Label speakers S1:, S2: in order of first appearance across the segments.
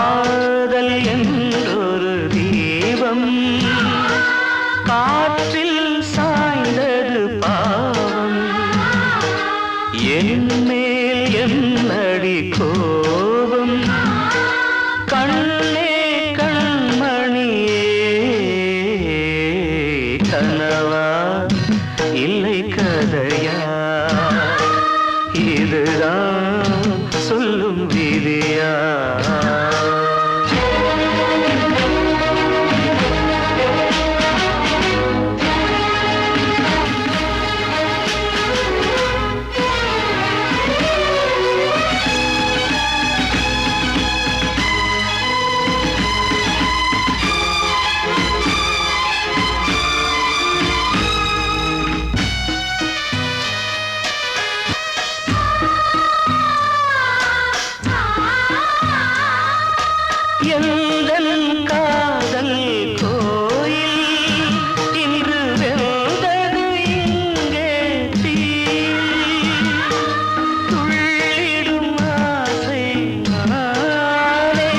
S1: காதல் என்றொரு தீபம் காற்றில் சாய்ந்தது பாவம் என் மேல் என்னடி கோபம் கண்ணே கண்மணியே கனவா இல்லை கதையா இதுதான் சொல்லும் விதியா எந்தன் காதல் கோயில் இன்று வெந்தது இங்கே தீ துள்ளிடும் ஆசை நானே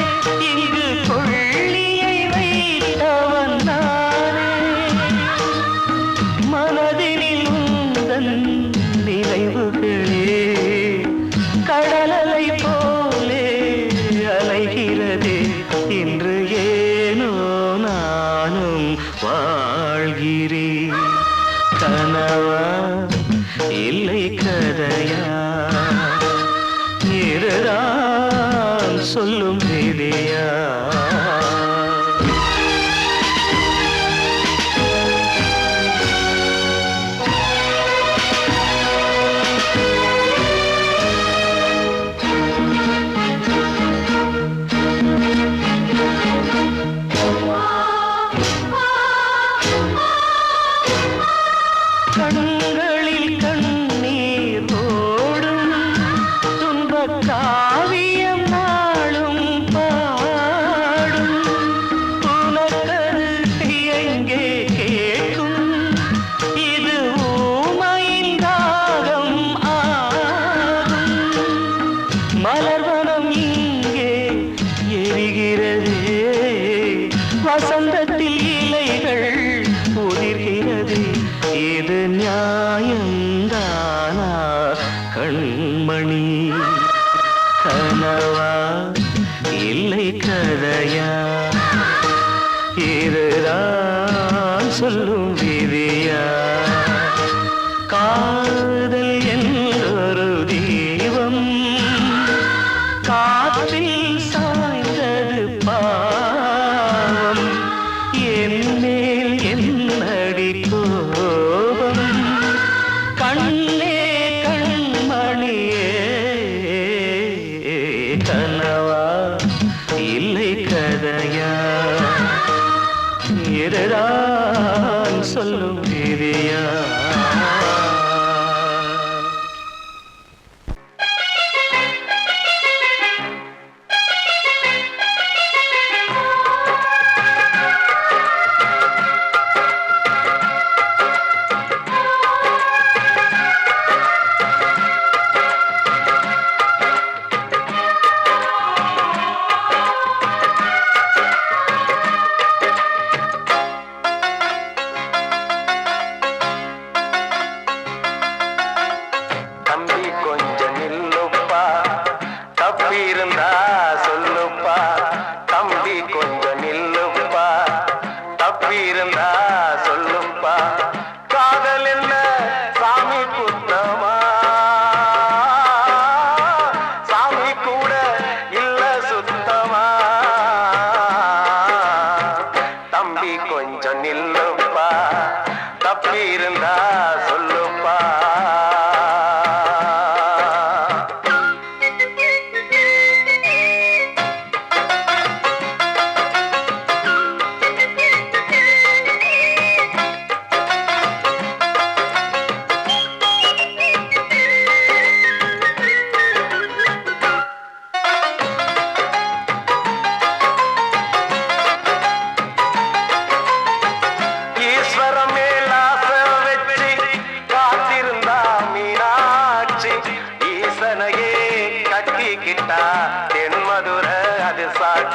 S1: இங்கு கொள்ளியை வைத்தவன் நானே மனதினில் உந்தன் நினைவுகளே கடலலை போலே அலைகிறதே இன்று ஏனோ நானும் வாழ்கிறேன் கனவா இல்லை கதையா இதுதான் சொல்லும் விதியா கண்களில் கண்ணீர் ஓடும் துன்பக் காவியம் நாளும் பாடும் உனக்கது எங்கே கேட்கும் இது ஊமையின் ராகம் ஆகும் மலர்வனம் இங்கே எரிகிறதே வசந்தத்தில் இலைகள் உதிர்கிறது இது நியாயந்தானா கண்மணி கனவா இல்லை கதையா இதுதான் சொல்லும் விதியா காதல் என்றொரு தீபம் காற்றில் சாய்ந்தது பாவம் என் மேல் என்னடி கோபம் கண்ணே கண்மணியே கனவா இல்லை கதையா இதுதான் சொல்லும் விதியா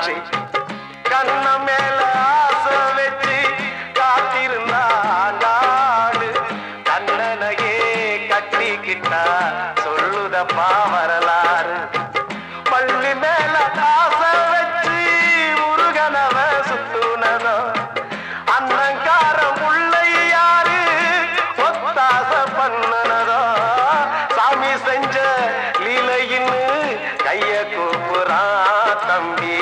S2: காட்சி கண்ண மேல ஆசை வச்சு காத்திருந்தா நாடு கண்ணனையே கட்டிக்கிட்டா சொல்லுதப்பா வரலாறு பள்ளி மேல ஆசை வச்சு முருகனவ சுத்துனதோ அன்னங்காரம் உள்ளை யாரு ஒத்தாச பண்ணனதோ சாமி செஞ்ச லீலையின்னு கைய கூப்புறான் தம்பி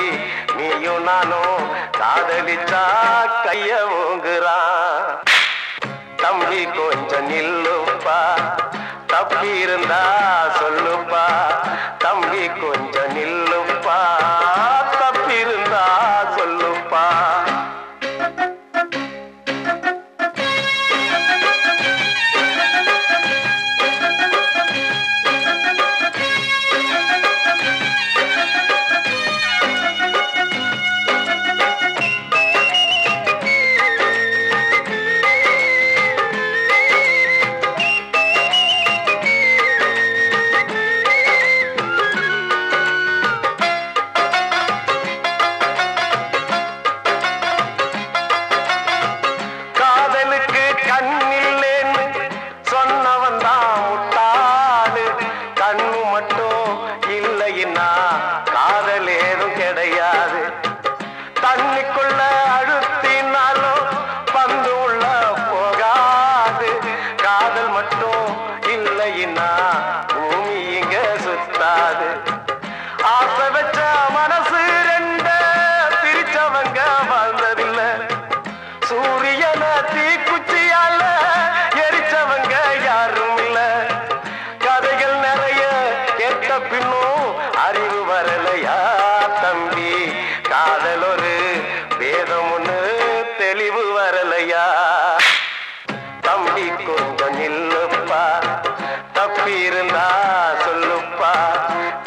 S2: நீயும் நானும் காதலிச்சா கைய ஓங்குறான் தம்பி கொஞ்சம் நில்லுப்பா தப்பி இருந்தா சொல்லுப்பா தம்பி கொஞ்சம் நில்லுப்பா தப்பி இருந்தா சொல்லுப்பா தண்ணிக்குள்ள அழுத்தினாலும் பந்து உள்ள போகாது காதல் மட்டும் இல்லைன்னா பூமி இங்க சுத்தாது ஆசை வச்ச மனசு ரெண்ட பிரிச்சவங்க வாழ்ந்ததில்ல சூரியன தீக்குச்சியால எரிச்சவங்க யாரும் இல்ல கதைகள் நிறைய கேட்ட பின்னும் அறிவு வரலையா தம்பி காதல் ஒரு வேதம் ஒண்ணு தெளிவு வரலையா தம்பி கொஞ்சம் நில்லுப்பா தப்பி இருந்தா சொல்லுப்பா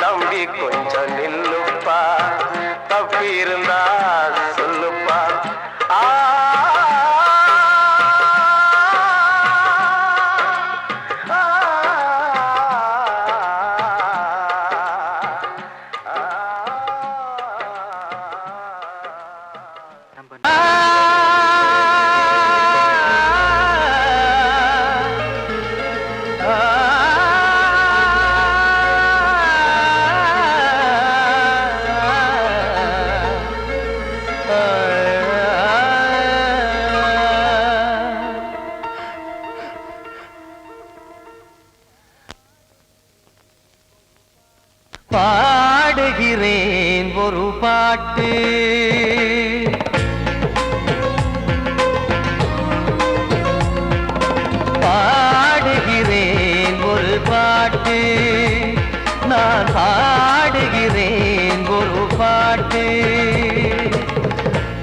S2: தம்பி கொஞ்சம் நில்லுப்பா தப்பி இருந்தா சொல்லுப்பா
S1: பாடுகிறேன் ஒரு பாட்டு பாடுகிறேன் ஒரு பாட்டு நான் பாடுகிறேன் ஒரு பாட்டு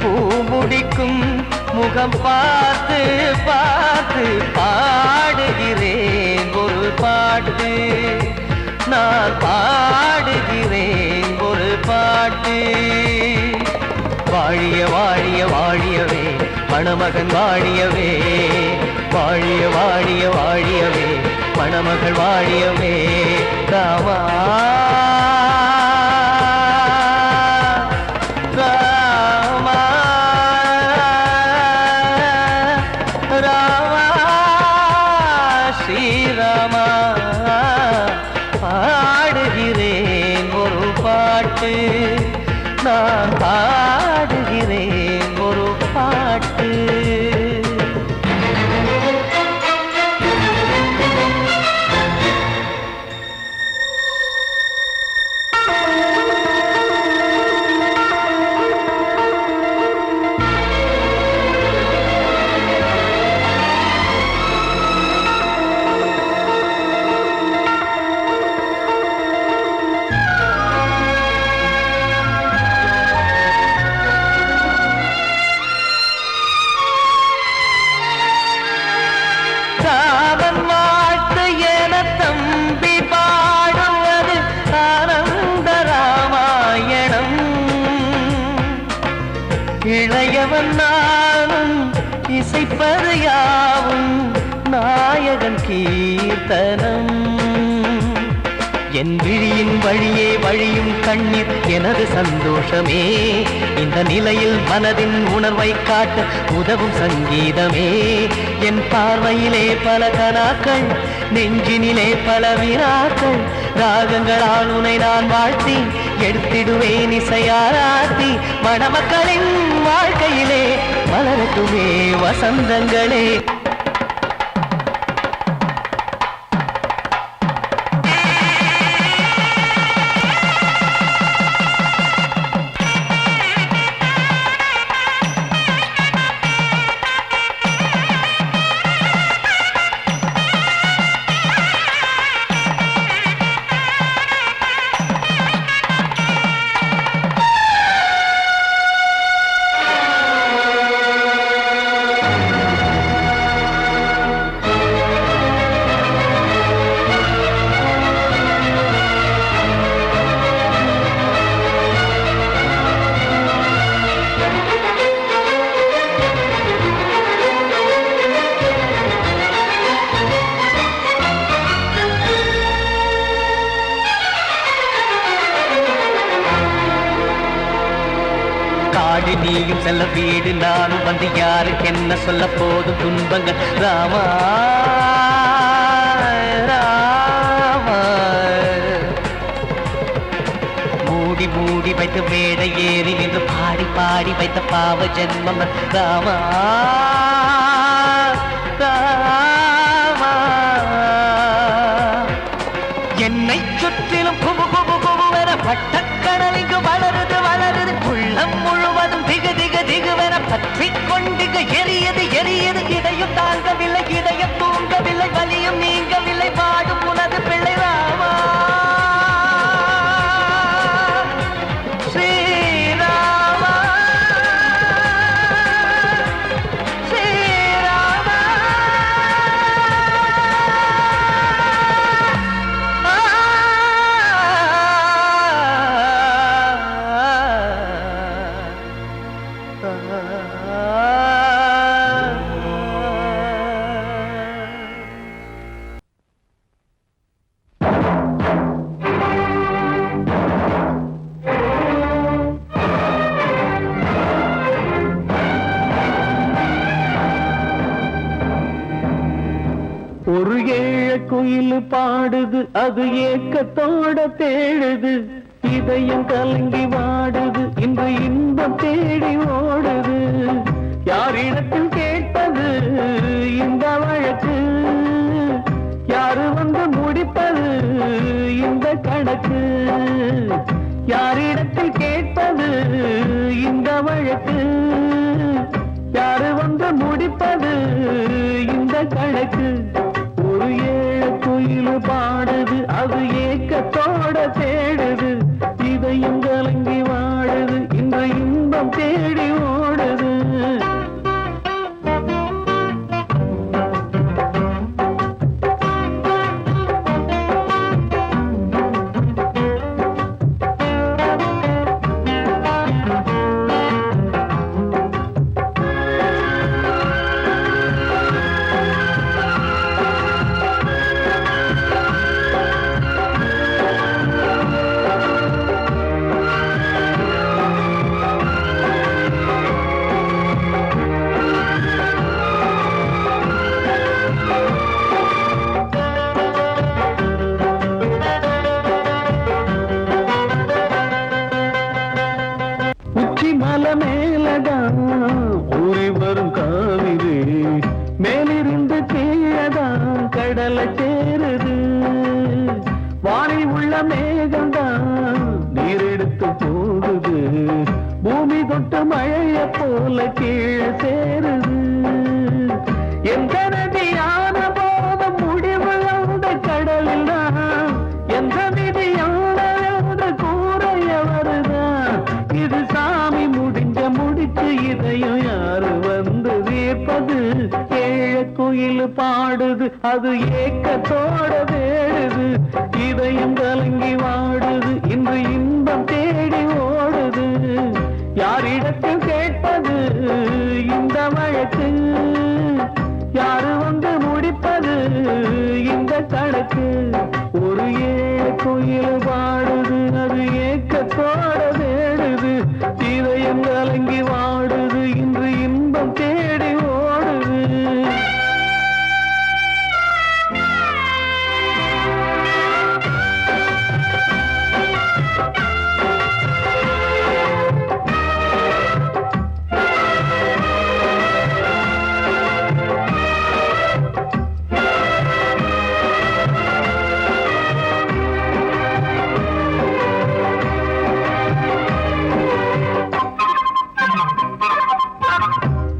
S1: பூ முடிக்கும் முகம் பார்த்து பார்த்து பாடுகிறேன் ஒரு பாட்டு நான் பாடுகிறேன் ஒரு பாட்டு வாழிய வாழிய வாழியவே மணமகன் வாழியவே வாழிய வாழிய வாழியவே மணமகள் வாழியவே ராமா ராமா ராமா ஸ்ரீராமா பாடுகிறேன் ஒரு பாட்டு நான் பாடுகிறேன் ஒரு பாட்டு இளையவன் நானும் இசைப்பது யாவும் நாயகன் கீர்த்தனம் என் விழியின் வழியே வழியும் கண்ணீர் எனது சந்தோஷமே. இந்த நிலையில் மனதின் உணர்வை காட்ட உதவும் சங்கீதமே. என் பார்வையிலே பல கனாக்கள், நெஞ்சினிலே பல வினாக்கள். ராகங்களால் உனை நான் வாழ்த்தி எடுத்திடுவேன் இசையாராத்தி. மணமக்களின் வாழ்க்கையிலே மலரட்டுமே வசந்தங்களே. நீயும் செல்ல வீடு நானும் வந்து யாருக்கு என்ன சொல்ல போதும் துன்பங்கள். ராமா ராமா மூடி மூடி வைத்து மேடை ஏறி நின்று பாடி பாடி வைத்த பாவ ஜென்மம். ராமா ராமா என்னை சுற்றிலும் குபு குபு குபுவென பட்டக்கடல் இங்கு வளருது வளருது. உள்ளம் முழுவதும் திகு திகு திகுவென பற்றி கொண்டிகு எரியது எரியது. இதையும் தாங்கவில்லை இதயம் தூங்கவில்லை வலியும் நீங்கவில்லை பாடும் உனது பிள்ளை ராமா ஸ்ரீராமா ஸ்ரீராமா. ஒரு ஏழ குயில் பாடுது அது ஏக்கத்தோட தேடுது. இதயம் கலங்கி வாடுது இன்று இன்பம் தேடி ஓடுது. யாரிடத்தில் கேட்பது இந்த வழக்கு, யாரு வந்து முடிப்பது இந்த கணக்கு. யாரிடத்தில் கேட்பது இந்த வழக்கு, யாரு வந்து முடிப்பது இந்த கணக்கு. ஒரு ஏழ குயில் பாடுது அது ஏக்கத்தோட தேடுது. இதயம் கலங்கி வாடுது இந்த இன்பம் தேடி ஓடுது. மலை மேலதான் ஊறி வரும் காவிரி, மேலிருந்து கீழதான் கடலை சேருது. வானில் உள்ள மேகம்தான் நீரெடுத்து போகுது, பூமி தொட்டு மழைய போல கீழே சேருது. எந்த நதியான போதும் முடிவு அந்த கடலில் தான், எந்த விதியான கூறைய வருதான். இது சாமி முடிஞ்ச முடிச்சு இதையும் யாரு வந்து தீர்ப்பது. ஏழ குயில் பாடுது அது ஏக்கத்தோட வேடுது. இதயம் கலங்கி வாடுது இன்று இன்பம் தேடி ஓடுது. யாரிடத்தில் கேட்பது இந்த வழக்கு, யாரு வந்து முடிப்பது இந்த கணக்கு. ஒரு ஏழ
S3: குயில் பாடுது அது ஏக்கத்தோட தேடுது இதயம் கலங்கி வாடுது இன்று இன்பம் தேடி ஓடுது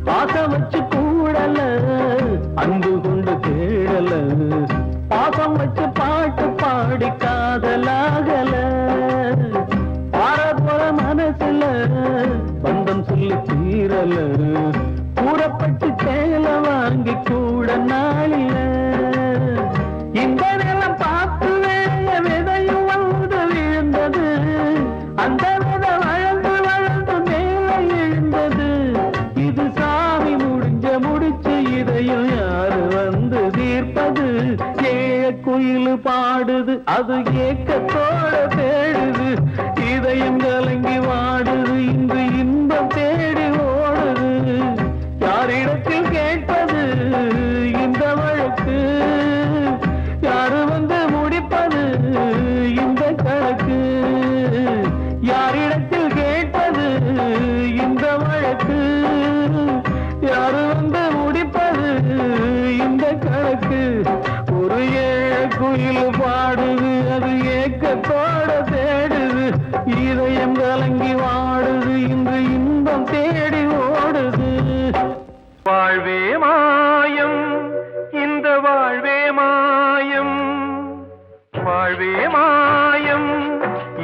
S3: பாசம் வச்சு கூடல அன்பு கொண்டு தேடல பாசம் வச்சு பாட்டு பாடி காதலாகல பாரபோல மனசுல பந்தம் சொல்லி தீரல கூறப்பட்டு சேல வாங்கி கூட நாளில இந்த நிலம் பார்த்து வேய விதையும் வந்து விழுந்தது அந்த விதை வளர்ந்து வளர்ந்து மேலே எழுந்தது இது சாமி முடிச்சு இதையும் யாரு வந்து தீர்ப்பது குயில் பாடுது அது ஏக்கத்தோட தேடுது இதயம் கலங்கி வாடுது இன்று இன்பம் தேடி ஓடுது யாரிடத்தில் கேட்பது இந்த வழக்கு யாரு வந்து முடிப்பது இந்த கணக்கு யாரிடத்தில் கேட்பது இந்த வழக்கு யாரு வந்து முடிப்பது இந்த கணக்கு ஒரு குயில் பாடுது அது ஏக்கத்தோட தேடுது இதயம் கலங்கி வாடுது இன்று இன்பம் தேடி ஓடுது வாழ்வே மாயம் இந்த வாழ்வே மாயம் வாழ்வே மாயம்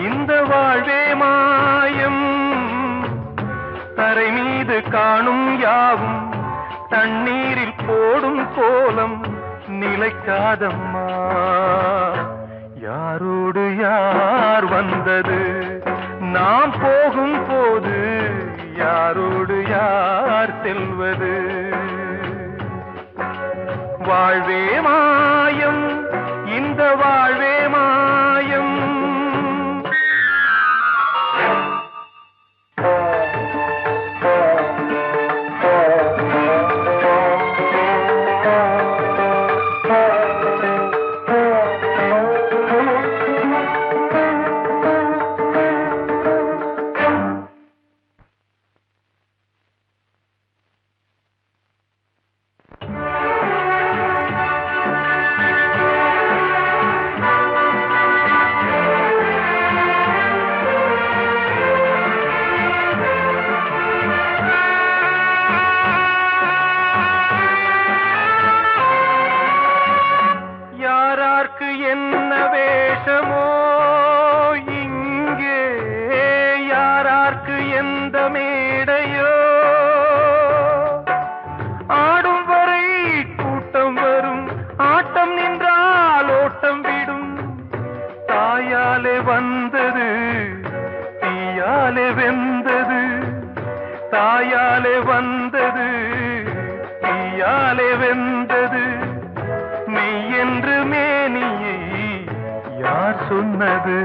S3: இந்த வாழ்வே மாயம் தரை மீது காணும் யாவும் தண்ணீரில் போடும் கோலம் நிலைக்காதம்மா யாரோடு யார் வந்தது நாம் போகும் போது யாரோடு யார் செல்வது வாழ்வே மாயம் இந்த வாழ்வே மாயம் என்ன வேஷமோ இங்கே யாரார்க்கு எந்த மேடையோ ஆடும் வரை கூட்டம் வரும் ஆட்டம் நின்றால் ஓட்டம் விடும் தாயாலே வந்தது தீயாலே வெந்தது தாயாலே வந்தது தீயாலே வெந்தது மெய் என்று மேனியை யார் சொன்னது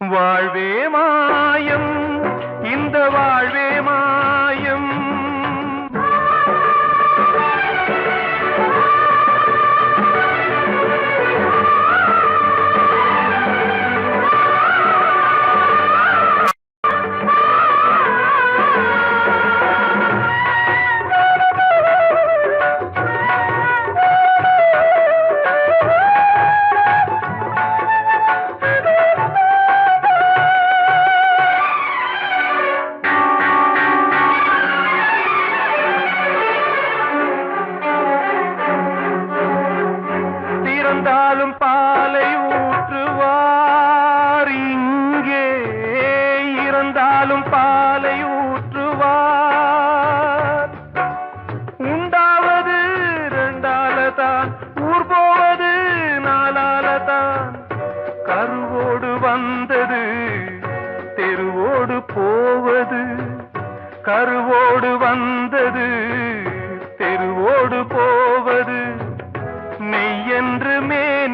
S3: வாழ்வே மாயம் இந்த வாழ்வே மாயம் பாலை ஊற்றுவார் இங்கே இறந்தாலும் பாலை ஊற்றுவார் உண்டாவது ரெண்டாலதான் ஊர் போவது நாலாலதான் கருவோடு வந்தது தெருவோடு போவது கருவோடு வந்தது தெருவோடு போவது மெய்யென்று மே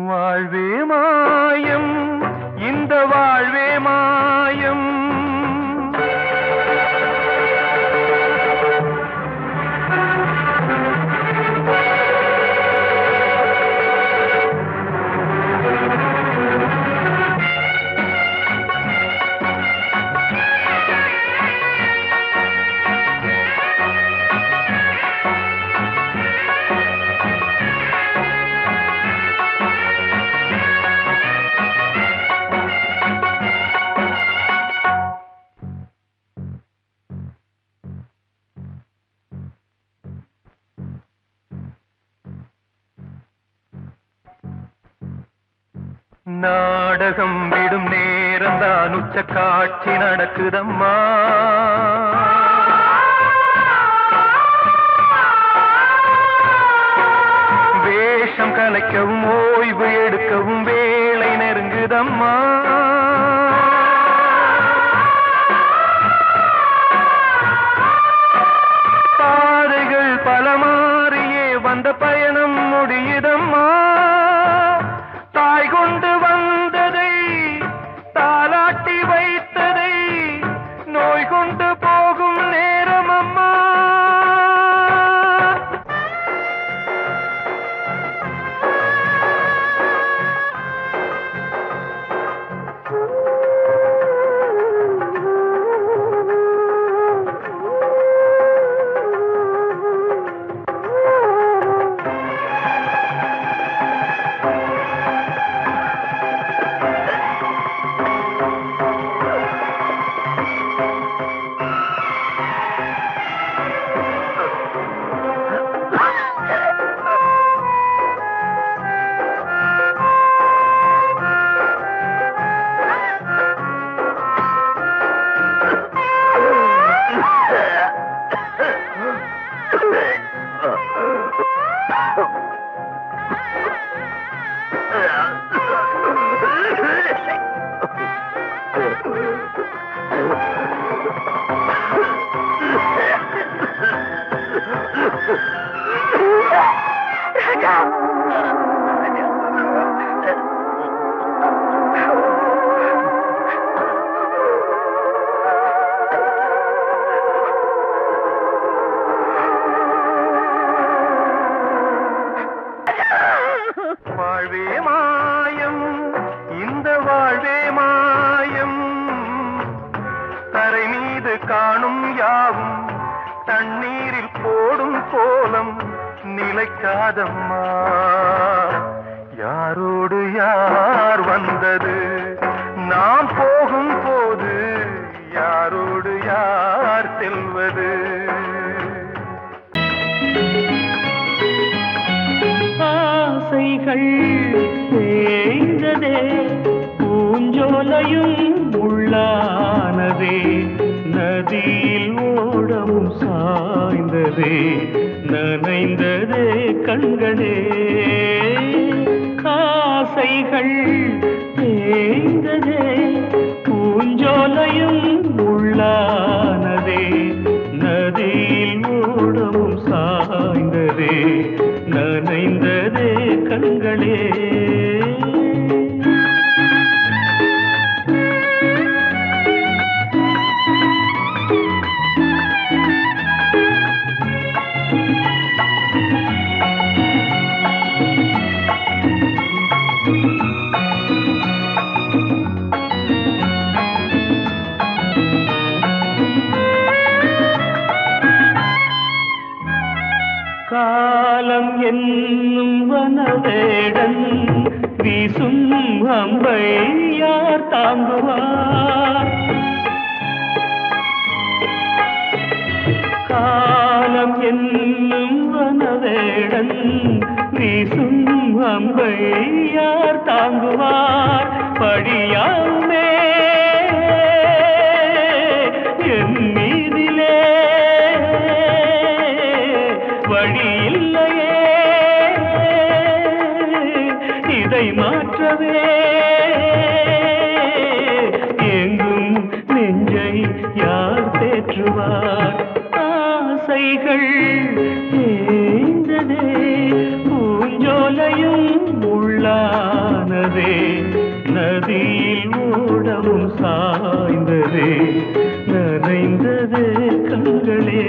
S3: வாழ்வே மாயம், இந்த வாழ்வே மாயம். நாடகம் விடும் நேரம்தான் உச்ச காட்சி நடக்குதம்மா. வேஷம் கலைக்கவும் ஓய்வு எடுக்கவும் வேளை நெருங்குதம்மா. பாதைகள் பல மாறியே வந்த பயணம் முடியுதம்மா. தாய் கொண்டு வந்ததை தாலாட்டி வைத்ததை நோய் கொண்டு போகும் நேரம் அம்மா. வாழ்வே மாயம், இந்த வாழ்வே மாயம். தரை மீது காணும் யாவும் தண்ணீரில் போடும் கோலம் நிலைக்காதம்மா. யாரோடு யார் வந்தது நாம் போகும் போது, யாரோடு யார் செல்வது?
S4: ஆசைகள் தேய்ந்ததே, பூஞ்சோலையும் உள்ளானதே, நதியில் ஓடவும் சாய்ந்ததே, நனைந்ததே கண்களே. ஆசைகள் தேய்ந்ததே, பூஞ்சோலையும் உள்ளானதே, நதியில் ஓடவும் சாய்ந்ததே, நனைந்ததே கண்களே. காலம் என்னும் வனவேடன் வீசும் அம்பை யார் தாங்குவார்? காலம் என்னும் வனவேடன் வீசும் அம்பை யார் தாங்குவார்? படியாமே என் மீதிலே வழி இல்லையே, இதை மாற்றவே எங்கும் நெஞ்சை யார் தேற்றுவார்? ஆசைகள் தேய்ந்ததே, பூஞ்சோலையும் உள்ளார் மாற்றவே நதியில் ஓடவும் சாய்ந்ததே நனைந்ததே கண்களே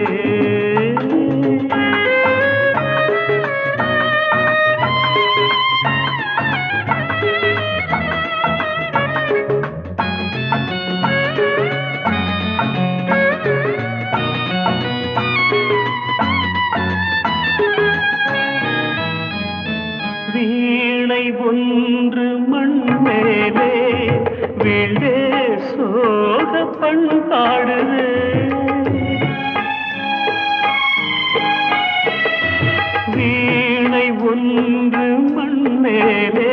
S4: வீணை ஒன்று மண் மேலே வீழே சோக பண்பாடுது வீணை ஒன்று மண் மேலே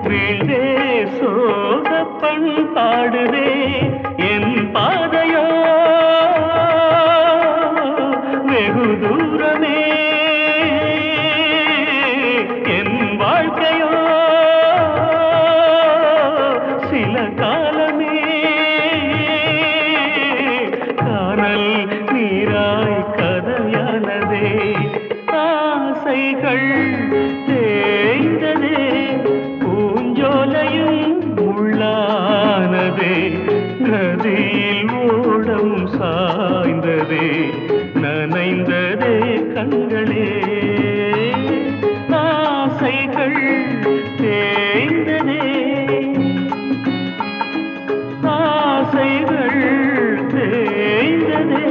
S4: வீழே சோக பண்பாடுதே என் பாதையோ வெகு தூரமே வாழ்க்கையோ சில காலமே காணல் நீராய் கதையானதே ஆசைகள் தேய்ந்ததே பூஞ்சோலையும் முள்ளானதே நதியில் ஓடம் சாய்ந்ததே நனைந்ததே கண்களே ஆசைகள் தேய்ந்ததே ஆசைகள் தேய்ந்ததே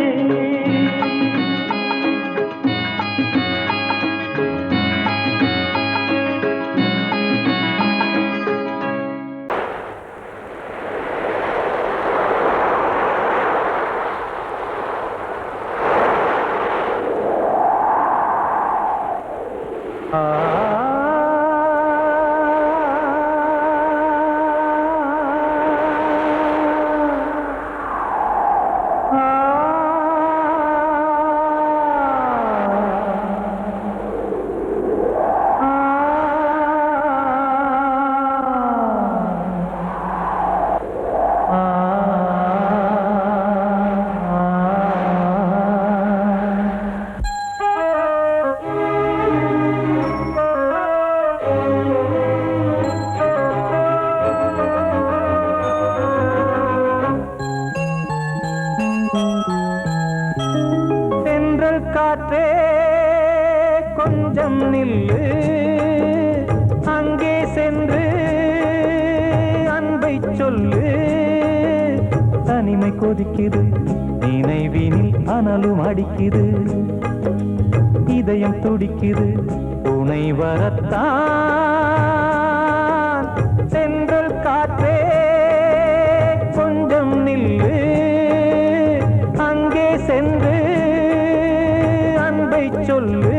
S1: காற்றே கொஞ்சம் நில்லு அங்கே சென்று அன்பை சொல்லு தனிமை கொதிக்குது நினைவினில் அனலும் அடிக்குது இதயம் துடிக்குது துணை வரத்தான் சென்றல் காற்றே கொஞ்சம் நில்லு அங்கே சென்று சொல்லு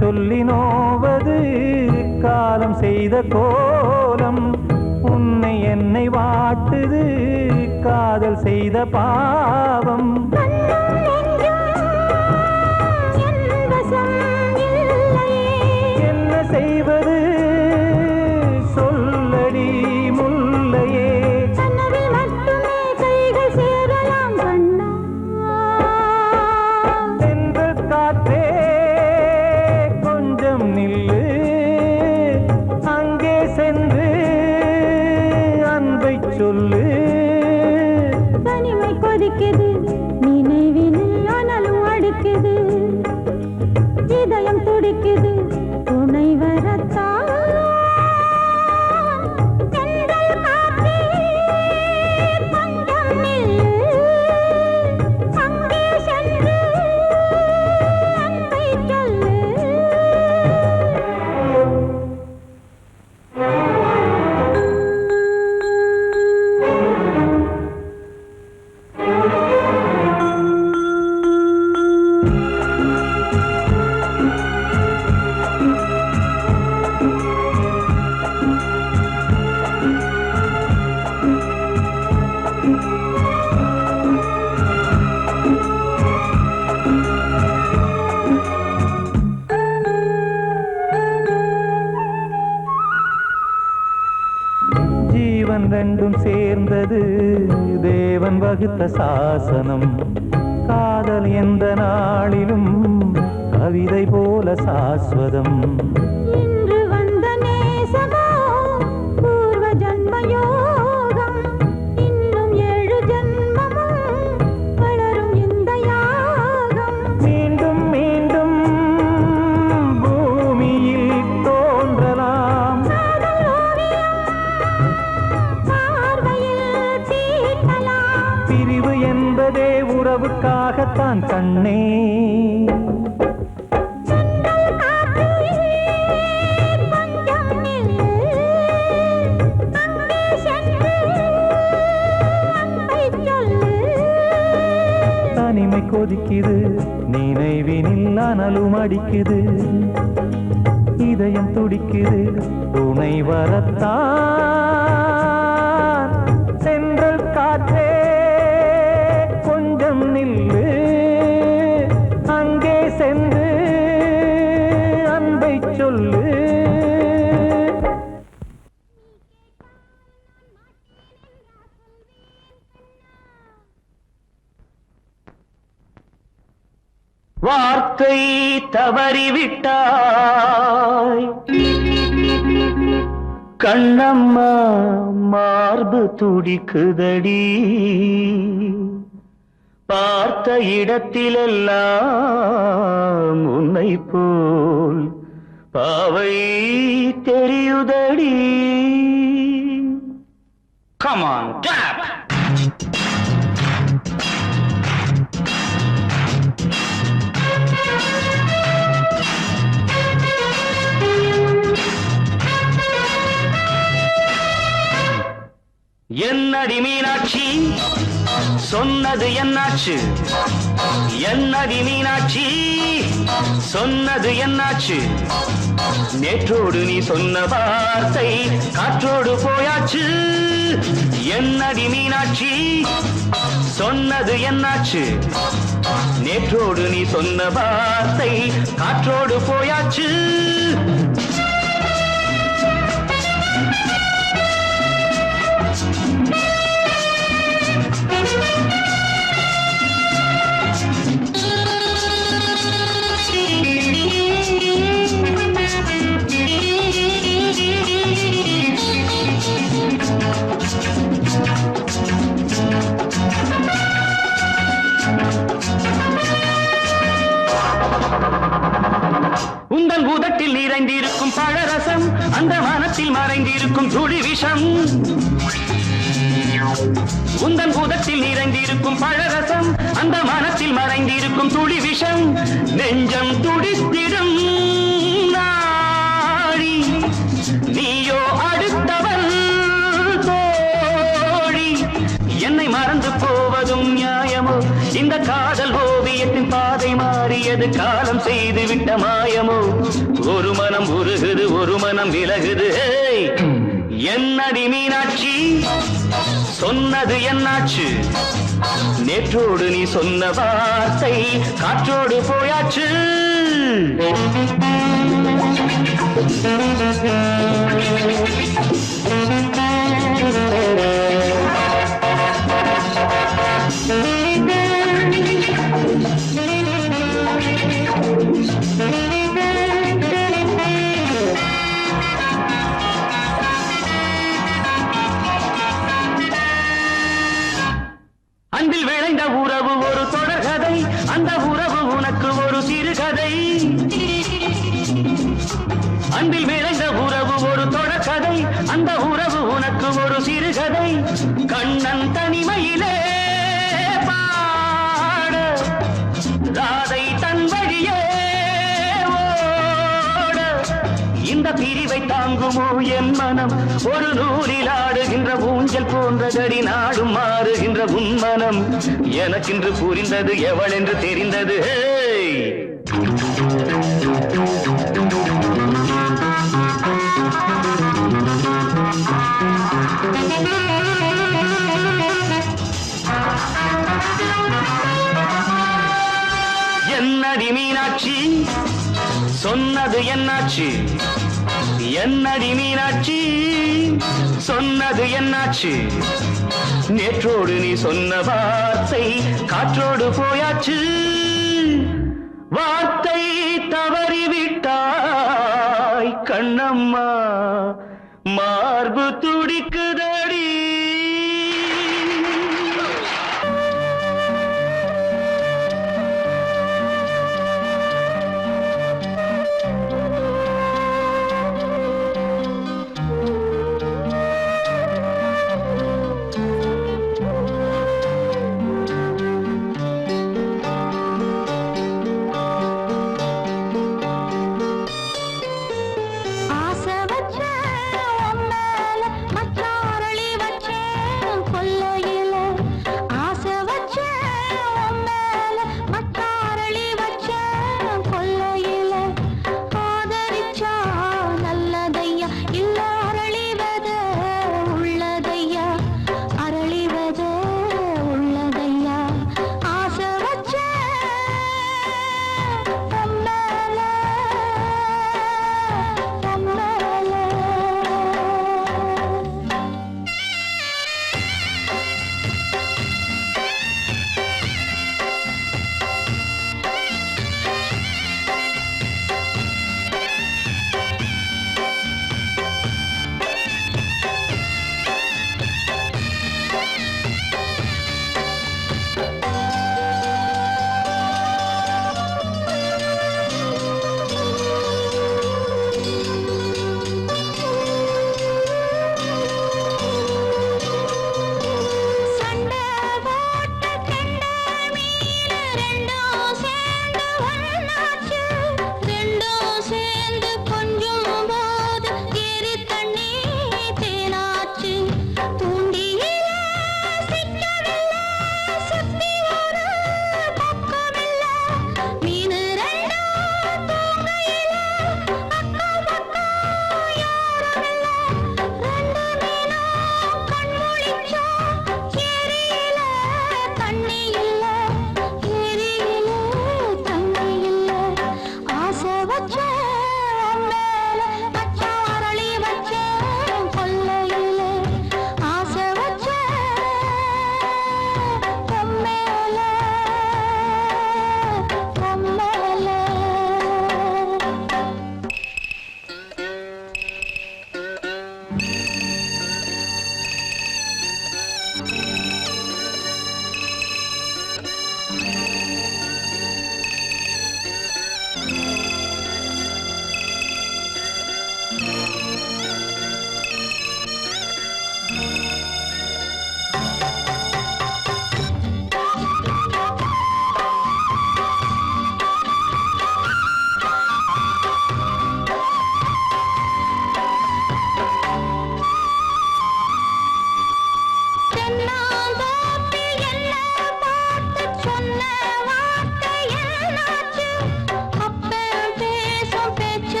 S1: சொல்லினோவது காலம் செய்த கோலம் உன்னை என்னை வாட்டுது காதல் செய்த பாவம் என்ன செய்வது சொல்லடி முல்லையே சென்று காற்றே நில்லு அங்கே சென்று அன்பை சொல்லு தனிமை கொதிக்குது நினைவினில் அனலும் அடிக்குது இதயம் துடிக்குது துணை வரத்தான்
S4: வகுத்த சாசனம். காதல் எந்த நாளிலும் கவிதை போல சாஸ்வதம்.
S5: இன்று வந்த நேசமோ பூர்வ ஜன்மயோகம். இன்னும் 7 ஜன்மமும் வளரும் இந்த யாகம்.
S4: மீண்டும் மீண்டும் பூமியில் தோன்றலாம்.
S5: காதல் ஓவியம் பார்வையில் தீட்டலாம்.
S4: பிரிவு என்பதே உறவுக்காகத்தான் கண்ணே. தனிமை கொதிக்குது, நினைவினில் அனலும் அடிக்குது. இதயம் துடிக்குது, துணை வரத்தான். சென்றல் காற்றே கொஞ்சம் நில்லு, அங்கே சென்று அன்பை சொல்லு. வார்த்தை தவறிவிட்டாய் கண்ணம்மா, மார்பு துடிக்குதடி. பார்த்த இடத்திலெல்லாம் உன்னை போல் பாவை தெரியுதடி. Come on, tap! என்னடி மீனாட்சி சொன்னது என்னாச்சு? என்னடி மீனாட்சி சொன்னது என்னாச்சு? நேற்றோடு நீ சொன்ன வார்த்தை காற்றோடு போயாச்சு. என்னடி மீனாட்சி சொன்னது என்னாச்சு? நேற்றோடு நீ சொன்ன வார்த்தை காற்றோடு போயாச்சு. உந்தன் உதட்டில் நிறைந்திருக்கும் பழரசம், அந்த மனத்தில் மறைந்திருக்கும் துளி விஷம். உந்தன் உதட்டில் நிறைந்திருக்கும் பழரசம், அந்த மனத்தில் மறைந்திருக்கும் துளி விஷம். நெஞ்சம் துடித்திடும் நாடி, நீயோ அடுத்தவள் தோழி. என்னை மறந்து போவதும் நியாயமோ? இந்த காதல் ஓவியத்தின் பாதை மாறியது, காலம் செய்து விட்ட மாயமோ? ஒரு மனம் உருகுது, ஒரு மனம் விலகுது. என்னடி மீனாட்சி சொன்னது என்னாச்சு? நேற்றோடு நீ சொன்ன வார்த்தை காற்றோடு போயாச்சு. அன்பில் விளைந்த உறவு ஒரு தொடர்கதை, அந்த உறவு உனக்கு ஒரு சிறுகதை. அன்பில் விளைந்த உறவு ஒரு தொடர்கதை, அந்த உறவு உனக்கு ஒரு சிறுகதை. கண்ணன் தனிமையிலே பாட, ராதை தன் வழியே ஓட. இந்த பிரிவை தாங்குமோ என் மனம்? ஒரு நூலில் ஆடுகின்ற ஊஞ்சல் போன்றதடி, நாடும் மாறுகின்ற உன்மனம். எனக்கென்று புரிந்தது, எவள் என்று தெரிந்தது. என்னடி மீனாட்சி சொன்னது என்னாச்சு? என்னடி மீனாட்சி சொன்னது என்னாச்சு நேற்றோடு நீ சொன்ன வார்த்தை காற்றோடு போயாச்சு வார்த்தை தவறிவிட்டாய் கண்ணம்மா மார்பு துடிக்குதடி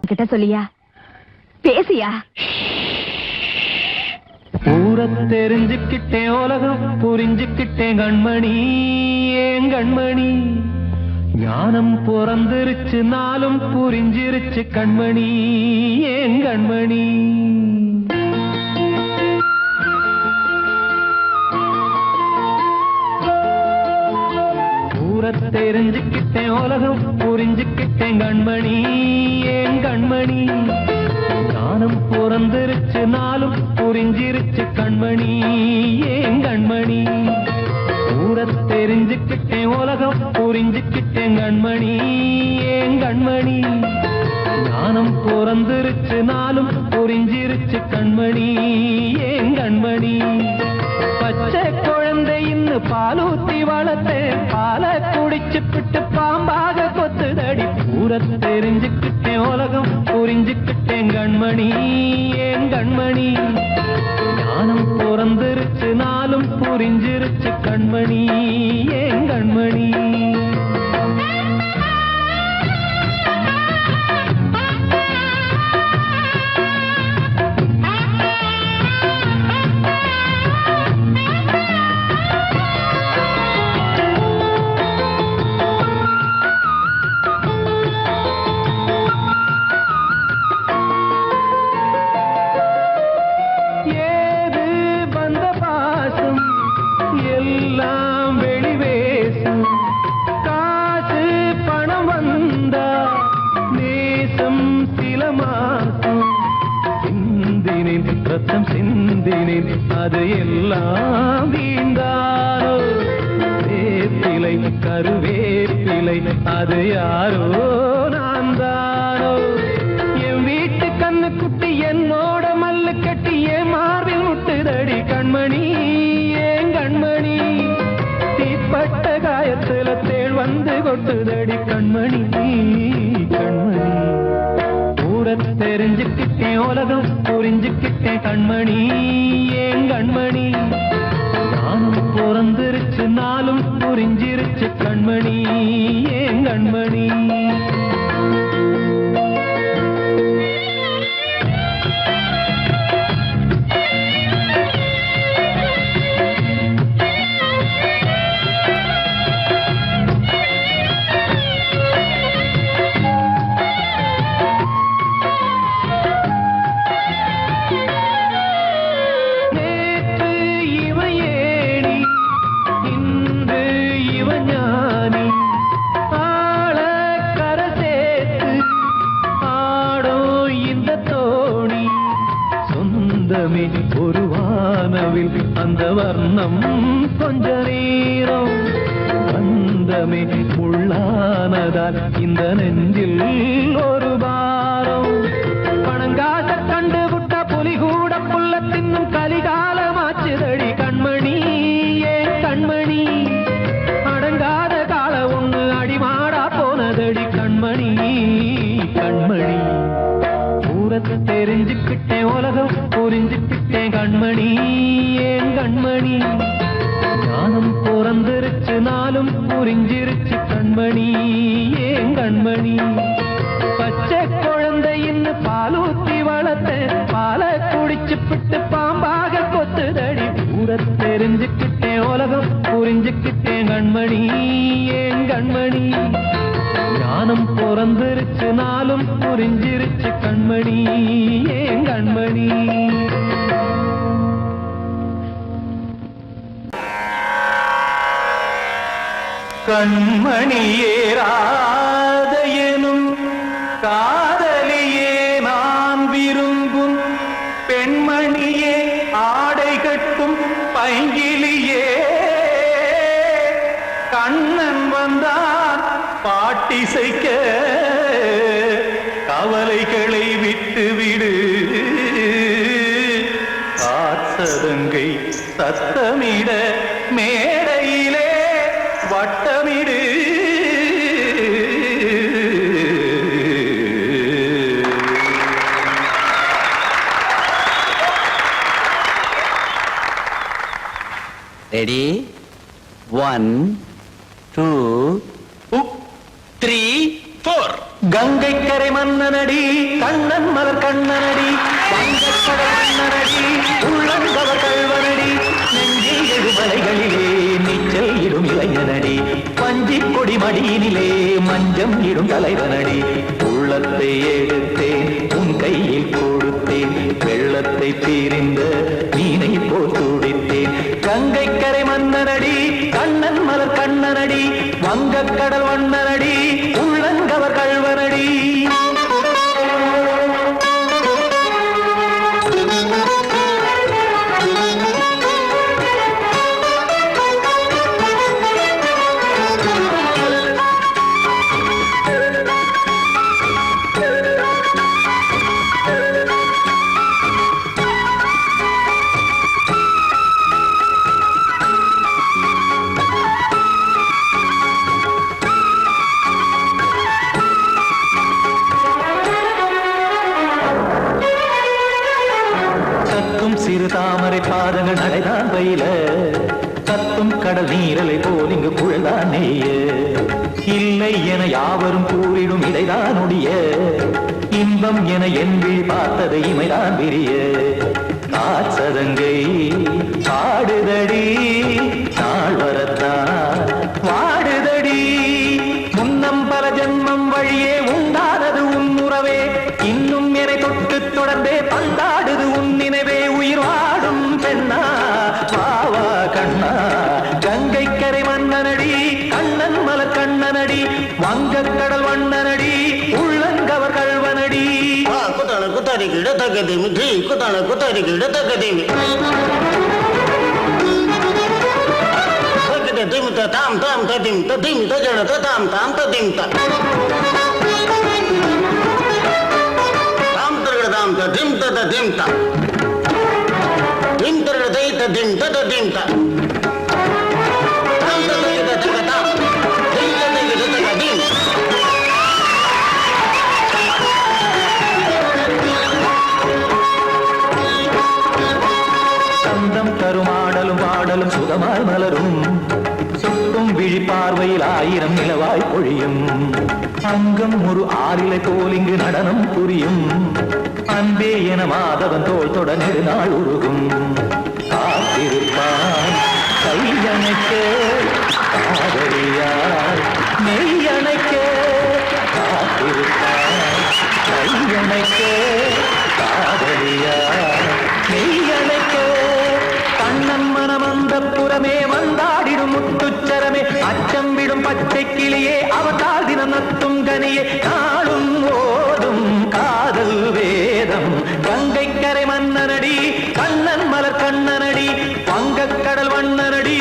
S6: கிட்ட சொல்லியா பேசியா
S3: ஊரை தெரிஞ்சுக்கிட்டேன் உலகம் புரிஞ்சுக்கிட்டேன் கண்மணி ஏன் கண்மணி ஞானம் பிறந்திருச்சு நாளும் புரிஞ்சிருச்சு கண்மணி ஏன் கண்மணி ஊரை தெரிஞ்சுக்கிட்டேன் உலகம் புரிஞ்சுக்கிட்டேன் கண்மணி ஏன் கண்மணி ஞானம் பிறந்திருச்சு நாளும் புரிஞ்சிருச்சு கண்மணி ஏன் கண்மணி ஊரை தெரிஞ்சுக்கிட்டேன் உலகம் புரிஞ்சுக்கிட்டேன் கண்மணி ஏன் கண்மணி ஞானம் பிறந்திருச்சு நாளும் புரிஞ்சிருச்சு கண்மணி ஏன் கண்மணி பச்சை குழந்தை இன்னும் பாலூத்தி வளர்த்து பால குடிச்சு பிட்டு பாம்பாக கொத்துதடி ஊரை தெரிஞ்சுக்கிட்டேன் உலகம் புரிஞ்சுக்கிட்டேன் கண்மணி ஏன் கண்மணி ஞானம் பிறந்திருச்சு நாளும் புரிஞ்சிருச்சு கண்மணி ஏன் கண்மணி ரத்தம் சிந்தினேன் அது எல்லாம் வீந்தாரோ வேப்பிலை கருவேப்பிலை அது யாரோ நான் தானோ என் வீட்டு கண்ணு குட்டி என்னோட மல்லு கட்டி என் மார்பில் முட்டுதடி கண்மணி ஏன் கண்மணி தீப்பட்ட காயத்துல தேள் வந்து கொட்டுதடி கண்மணி கண்மணி தெரிஞ்சுக்கிட்டேன் உலகம் புரிஞ்சுக்கிட்டேன் கண்மணி ஏன் கண்மணி நானும் பிறந்திருச்சு நாளும் புரிஞ்சிருச்சு கண்மணி ஏன் கண்மணி ஒரு வானவில் அந்த வர்ணம் கொஞ்ச நேரம் வந்தமே உள்ளானதால் இந்த நெஞ்சில் ஒரு பாரம் பணங்காச கண்டு விட்ட புலி கூட புல்ல தின்னும் கலிகாலமாச்சுதடி கண்மணி ஏன் கண்மணி அடங்காத கால ஒண்ணு அடிமாடா போனதடி கண்மணி கண்மணி ஊரத்தை தெரிஞ்சுக்கிட்டேன் உலகம் புரிஞ்சுக்கிட்டேன் கண்மணி ஏன் கண்மணி ஞானம் பிறந்திருச்சு நாளும் புரிஞ்சிருச்சு கண்மணி ஏன் கண்மணி பச்சை குழந்தை இன்னும் பாலூத்தி வளர்த்த பால குடிச்சு பிட்டு பாம்பாக கொத்துதடி ஊரை தெரிஞ்சுக்கிட்டேன் உலகம் புரிஞ்சுக்கிட்டேன் கண்மணி ஏன் கண்மணி ஞானம் பிறந்திருச்சு நாளும் புரிஞ்சிருச்சு கண்மணி ஏன் கண்மணி
S2: கண்மணியே ராத எனும் காதலியே நான் விரும்பும் பெண்மணியே ஆடை கட்டும் பைங்கிலியே கண்ணன் வந்தான் பாட்டிசைக்க கவலைகளை விட்டுவிடு காத்ததங்கை சத்தமிட மேடையிலே வட்டமிடு
S1: ரெடி 1 2 3 4
S2: கங்கை கரை மன்னனடி கண்ணன் மலர் கண்ணனடி வங்கக்கடல் மன்னனடி உள்ளங்கவர் கல்வனடி நெஞ்சில் எழுமலைகளிலே நீச்சல் இடும் இளைஞனடி பஞ்சி கொடி மடியினிலே மஞ்சம் இடும் தலைவனடி உள்ளத்தை எடுத்தேன் உன் கையில் கொடுத்தேன் வெள்ளத்தை பிரிந்த மீனை போல் துடித்தேன் கங்கைக்கரை மன்னனடி கண்ணன் மலர் கண்ணனடி வங்கக்கடல் வண்ணனடி உள்ளங்கவர் கள்வனடி. சிறு தாமரை பாதங்கள் நடைதான் பயில கத்தும் கடல் நீரலை போல் இங்கு புழல்தான் நெய்ய இல்லை என யாவரும் கூறிடும் இடைதான் ஒடிய இன்பம் என என் விழி பார்த்தது இமைதான் விரிய காற்சதங்கை பாடுதடி நாள் வரத்தான் வாடுதடி முன்னம் பல ஜென்மம் வழியே உண்டானது உன் உறவே இன்னும் என்னை தொட்டு தொடர்ந்தே பந்தாடுது உன் நினைவே உயிர் வாடும் பெண்ணா வாவா கண்ணா கங்கைக்கரை மன்னனடி கண்ணன் மலர் கண்ணனடி வங்கக்கடல் வண்ணனடி உள்ளங்கவர் கள்வனடி.
S7: குத்தான குத்தாரி கிட தக்கதேமி ஜி குத்தான குத்தாரி கிட தக்கதேமி திமித்த தாம் தாம் ததிம் ததிமித்த ஜடத தாம் தாம் ததிமித்த தாம் தர்கதாம் ததிம் ததிமித்த திம் தர்கதை ததிம் ததிமித்த தாம் தர்கத தகதாம் திம் தர்கத தகதிம்
S2: சந்தம் தருமாடலும் பாடலும் சுகமாய் மலரும் சுட்டும் விழி பார்வையில் ஆயிரம் நிலவாய் பொழியும் அங்கம் ஒரு ஆறிலை போல் இங்கு நடனம் புரியும் அன்பே என மாதவன் தோல் தொட நெடுநாள் உருகும் காத்திருப்பான் கையணைக்க காதலியார் மெய்யணைக்க காத்திருப்பான் கையணைக்க காதலியார் மெய்யணைக்க கண்ணன் மனம் அந்த புறமே வந்தாடிடும் முத்துச்சரமே அச்சம் விடும் பச்சை கிளியே அவதால் தினம் நத்தும் கனியே நாளும் ஓடும் காதல் வேதம் கங்கைக்கரை மன்னனடி கண்ணன் மலர் கண்ணனடி வங்கக்கடல் வண்ணனடி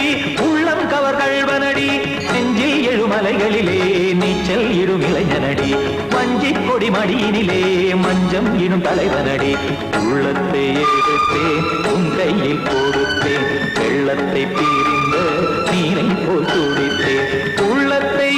S2: உள்ளம் கவர் கள்வனடி நெஞ்சில் எழுமலைகளிலே நீச்சல் இடும் இளைஞனடி வஞ்சிக் கொடி மடியினிலே மஞ்சம் இடும் தலைவனடி உள்ளத்தை எடுத்தேன் உன் கையில் கொடுத்தேன் வெள்ளத்தை பிரிந்த நீரை போல் துடித்தேன் உள்ளத்தை